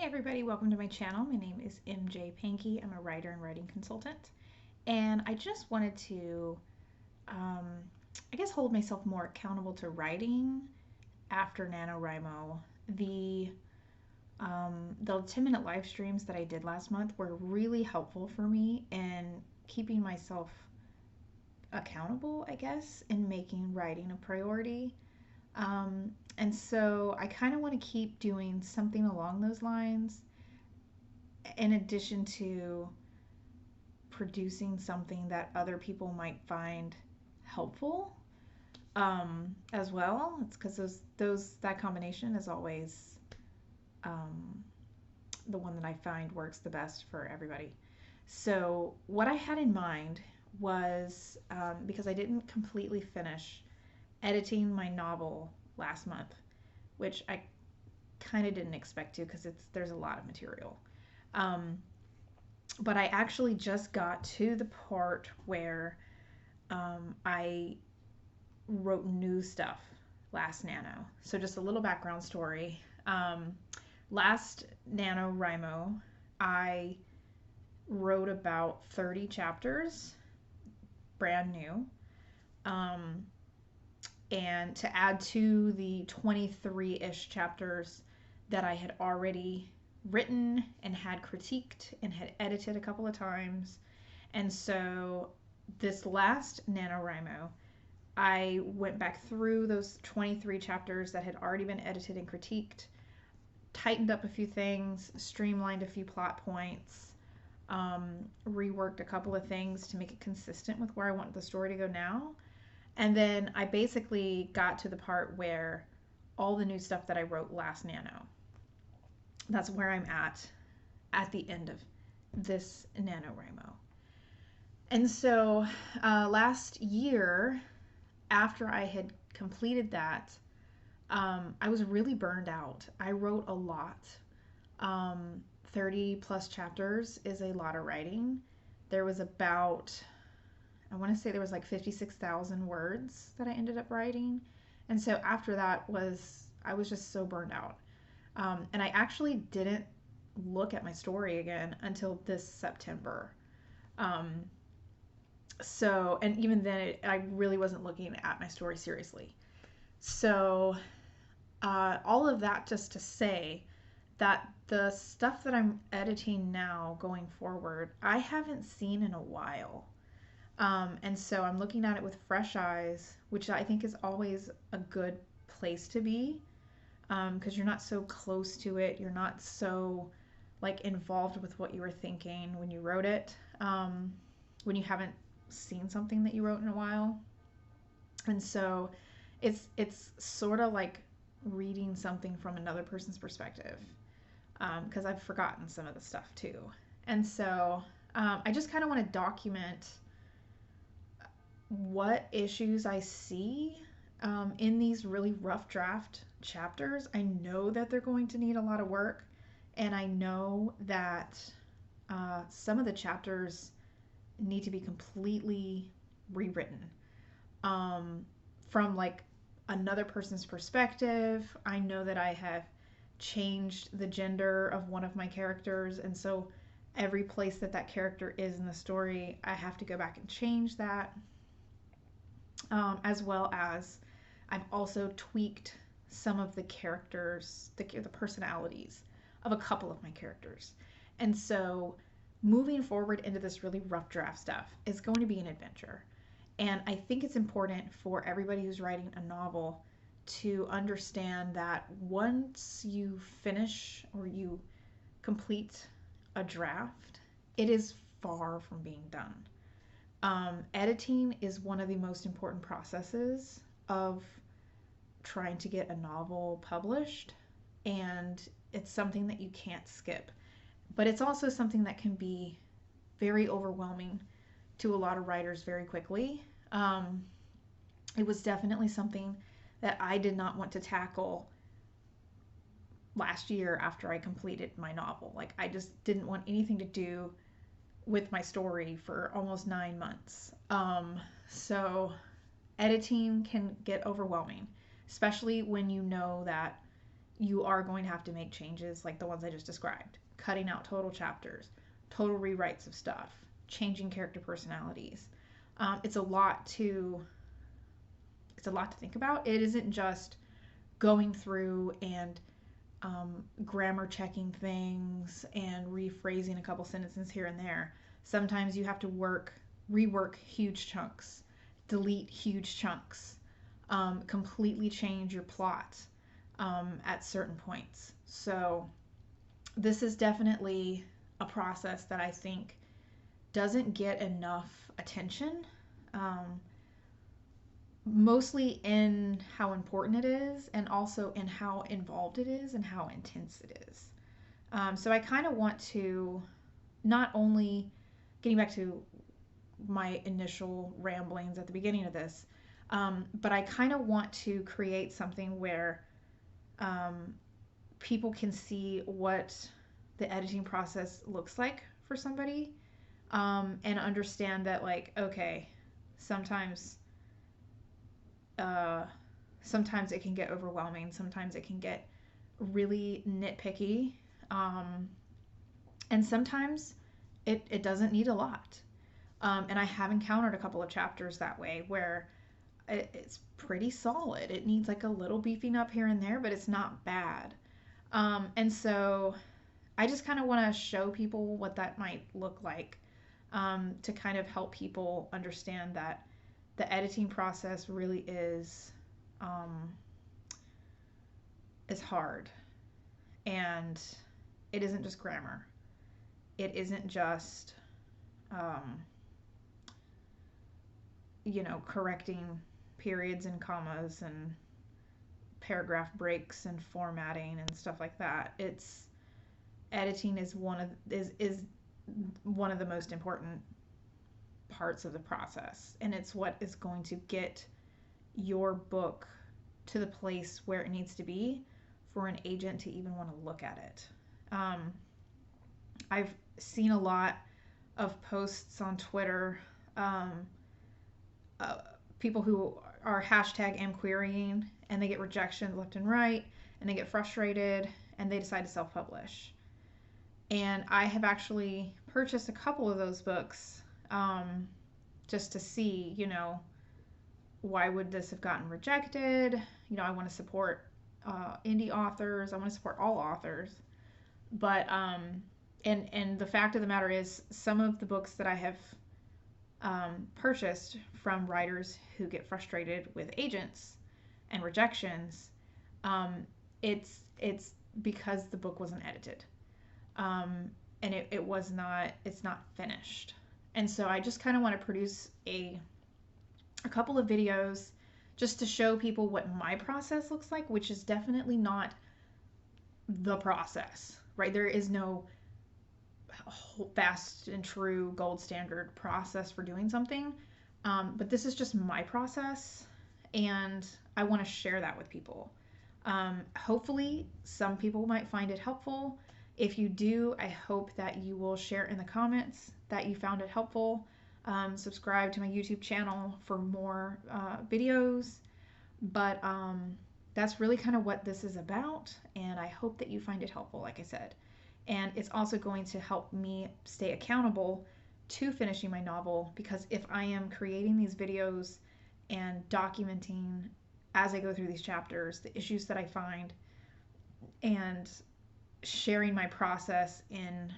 Hey everybody, welcome to my channel. My name is MJ Pankey. I'm a writer and writing consultant. And I just wanted to, um, hold myself more accountable to writing after NaNoWriMo. The 10-minute live streams that I did last month were really helpful for me in keeping myself accountable, in making writing a priority. And so I kind of want to keep doing something along those lines in addition to producing something that other people might find helpful as well. It's because that combination is always um, the one that I find works the best for everybody. So what I had in mind was because I didn't completely finish editing my novel last month, which I kind of didn't expect to because there's a lot of material. Um, but I actually just got to the part where I wrote new stuff last Nano. So just a little background story. Last NaNoWriMo, I wrote about 30 chapters, brand new. Um, and to add to the 23-ish chapters that I had already written and had critiqued and had edited a couple of times. And so this last NaNoWriMo, I went back through those 23 chapters that had already been edited and critiqued, tightened up a few things, streamlined a few plot points, reworked a couple of things to make it consistent with where I want the story to go now. And then I basically got to the part where all the new stuff that I wrote last Nano, that's where I'm at the end of this NaNoWriMo. And so last year, after I had completed that, I was really burned out. I wrote a lot. 30 plus chapters is a lot of writing. There was about, I want to say there was like 56,000 words that I ended up writing. And so after that I was just so burned out. And I actually didn't look at my story again until this September. Um, and even then, I really wasn't looking at my story seriously. So, all of that just to say that the stuff that I'm editing now going forward, I haven't seen in a while. And so I'm looking at it with fresh eyes, which I think is always a good place to be, because you're not so close to it. You're not so involved with what you were thinking when you wrote it, when you haven't seen something that you wrote in a while. And so it's sort of like reading something from another person's perspective, because I've forgotten some of the stuff too. And so I just kind of want to document what issues I see in these really rough draft chapters. I know that they're going to need a lot of work, and I know that some of the chapters need to be completely rewritten from another person's perspective. I know that I have changed the gender of one of my characters, and so every place that character is in the story, I have to go back and change that. As well as I've also tweaked some of the characters, the personalities of a couple of my characters. And so moving forward into this really rough draft stuff is going to be an adventure. And I think it's important for everybody who's writing a novel to understand that once you finish or you complete a draft, it is far from being done. Editing is one of the most important processes of trying to get a novel published, and it's something that you can't skip. But it's also something that can be very overwhelming to a lot of writers very quickly. It was definitely something that I did not want to tackle last year after I completed my novel. I just didn't want anything to do with my story for almost 9 months. So editing can get overwhelming, especially when you know that you are going to have to make changes like the ones I just described, cutting out total chapters, total rewrites of stuff, changing character personalities. It's a lot to think about. It isn't just going through and grammar checking things and rephrasing a couple sentences here and there. Sometimes you have to rework huge chunks, delete huge chunks, completely change your plot at certain points. So this is definitely a process that I think doesn't get enough attention, mostly in how important it is and also in how involved it is and how intense it is. So I kind of want to not only, getting back to my initial ramblings at the beginning of this, but I kind of want to create something where people can see what the editing process looks like for somebody, and understand that, like, okay, sometimes sometimes it can get overwhelming, sometimes it can get really nitpicky, and sometimes it doesn't need a lot. And I have encountered a couple of chapters that way where it's pretty solid. It needs like a little beefing up here and there, but it's not bad. And so I just kind of want to show people what that might look like, to kind of help people understand that the editing process really is hard, and it isn't just grammar. It isn't just correcting periods and commas and paragraph breaks and formatting and stuff like that. It's editing is one of the most important parts of the process, and it's what is going to get your book to the place where it needs to be for an agent to even want to look at it. I've seen a lot of posts on Twitter, people who are hashtag #amquerying, and they get rejections left and right, and they get frustrated, and they decide to self-publish. And I have actually purchased a couple of those books, just to see, why would this have gotten rejected? I want to support indie authors. I want to support all authors. But and the fact of the matter is, some of the books that I have purchased from writers who get frustrated with agents and rejections, it's because the book wasn't edited, and it's not finished. And so I just kind of want to produce a couple of videos just to show people what my process looks like, which is definitely not the process, right? There is no fast and true gold standard process for doing something, but this is just my process, and I want to share that with people. Hopefully some people might find it helpful. If you do, I hope that you will share in the comments that you found it helpful. Subscribe to my YouTube channel for more videos. But that's really kind of what this is about, and I hope that you find it helpful, like I said. And it's also going to help me stay accountable to finishing my novel, because if I am creating these videos and documenting as I go through these chapters the issues that I find, and sharing my process in,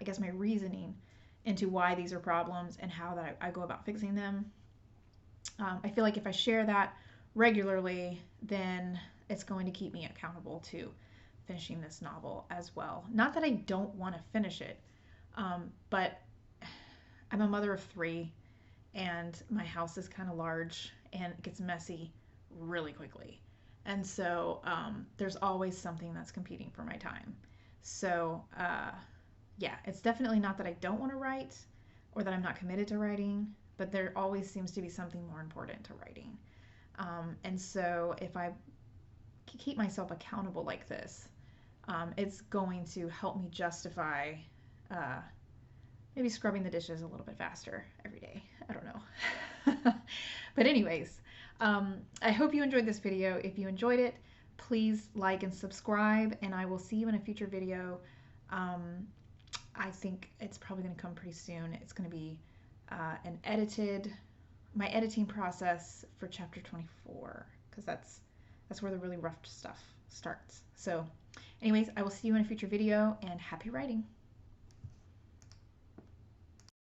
I guess, my reasoning into why these are problems and how that I go about fixing them, I feel like if I share that regularly, then it's going to keep me accountable to finishing this novel as well. Not that I don't want to finish it, but I'm a mother of 3, and my house is kind of large, and it gets messy really quickly. And so there's always something that's competing for my time. So yeah, it's definitely not that I don't want to write or that I'm not committed to writing, but there always seems to be something more important to writing. And so if I keep myself accountable like this, it's going to help me justify maybe scrubbing the dishes a little bit faster every day. I don't know. But anyways, I hope you enjoyed this video. If you enjoyed it, Please like and subscribe, and I will see you in a future video. Um, I think it's probably going to come pretty soon. It's going to be my editing process for chapter 24, because that's where the really rough stuff starts. So anyways, I will see you in a future video, and happy writing.